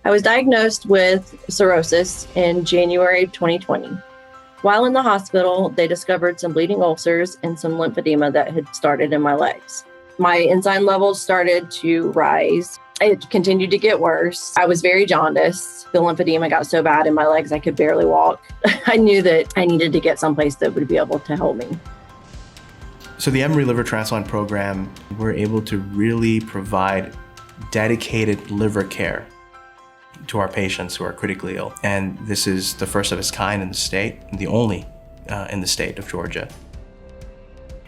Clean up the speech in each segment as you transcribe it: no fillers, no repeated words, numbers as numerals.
I was diagnosed with cirrhosis in January of 2020. While in the hospital, they discovered some bleeding ulcers and some lymphedema that had started in my legs. My enzyme levels started to rise. It continued to get worse. I was very jaundiced. The lymphedema got so bad in my legs, I could barely walk. I knew that I needed to get someplace that would be able to help me. So the Emory Liver Transplant Program, we're able to really provide dedicated liver care to our patients who are critically ill. And this is the first of its kind in the state, the only in the state of Georgia.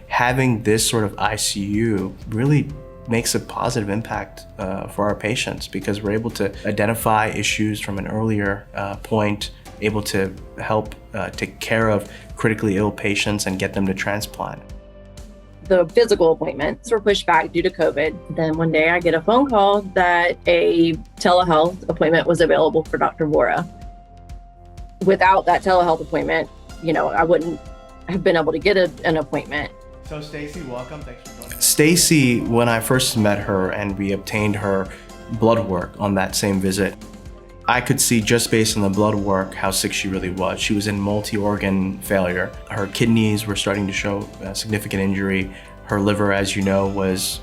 Having this sort of ICU really makes a positive impact for our patients because we're able to identify issues from an earlier point, able to help take care of critically ill patients and get them to transplant. The physical appointments were pushed back due to COVID. Then one day I get a phone call that a telehealth appointment was available for Dr. Vora. Without that telehealth appointment, I wouldn't have been able to get an appointment. So Stacy, welcome. Thanks for joining us. Stacy, when I first met her and we obtained her blood work on that same visit, I could see just based on the blood work how sick she really was. She was in multi-organ failure. Her kidneys were starting to show significant injury. Her liver, as you know, was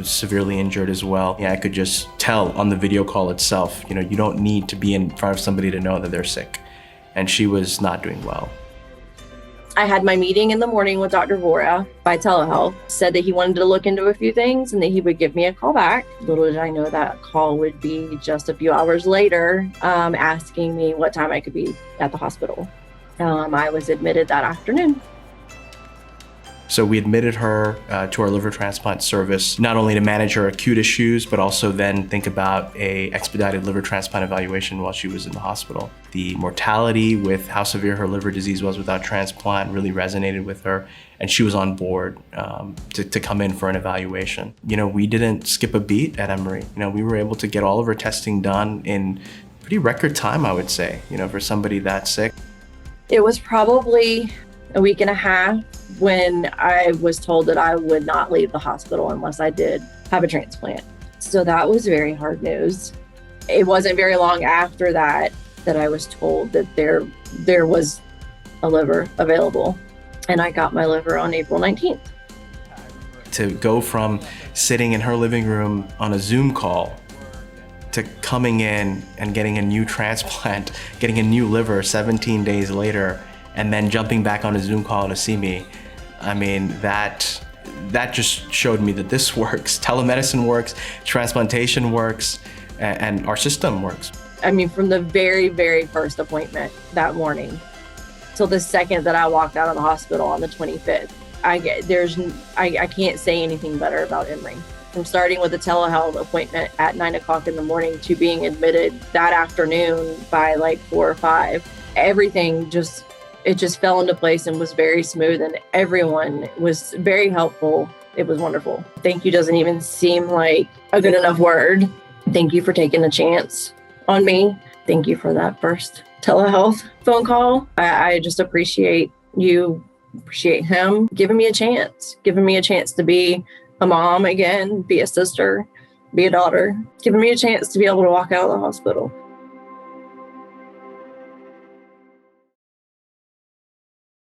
severely injured as well. Yeah, I could just tell on the video call itself, you don't need to be in front of somebody to know that they're sick. And she was not doing well. I had my meeting in the morning with Dr. Vora by telehealth, said that he wanted to look into a few things and that he would give me a call back. Little did I know that call would be just a few hours later, asking me what time I could be at the hospital. I was admitted that afternoon. So we admitted her to our liver transplant service, not only to manage her acute issues, but also then think about a expedited liver transplant evaluation while she was in the hospital. The mortality with how severe her liver disease was without transplant really resonated with her, and she was on board to come in for an evaluation. We didn't skip a beat at Emory. We were able to get all of her testing done in pretty record time, I would say, for somebody that sick. It was probably a week and a half when I was told that I would not leave the hospital unless I did have a transplant. So that was very hard news. It wasn't very long after that I was told that there was a liver available, and I got my liver on April 19th. To go from sitting in her living room on a Zoom call to coming in and getting a new transplant, getting a new liver 17 days later, and then jumping back on a Zoom call to see me, that just showed me that this works. Telemedicine works, transplantation works, and our system works. From the very, very first appointment that morning till the second that I walked out of the hospital on the 25th, I can't say anything better about Emory. From starting with a telehealth appointment at 9 o'clock in the morning to being admitted that afternoon by 4 or 5, everything just fell into place and was very smooth, and everyone was very helpful. It was wonderful. Thank you doesn't even seem like a good enough word. Thank you for taking a chance on me. Thank you for that first telehealth phone call. I just appreciate you, appreciate him giving me a chance to be a mom again, be a sister, be a daughter, giving me a chance to be able to walk out of the hospital.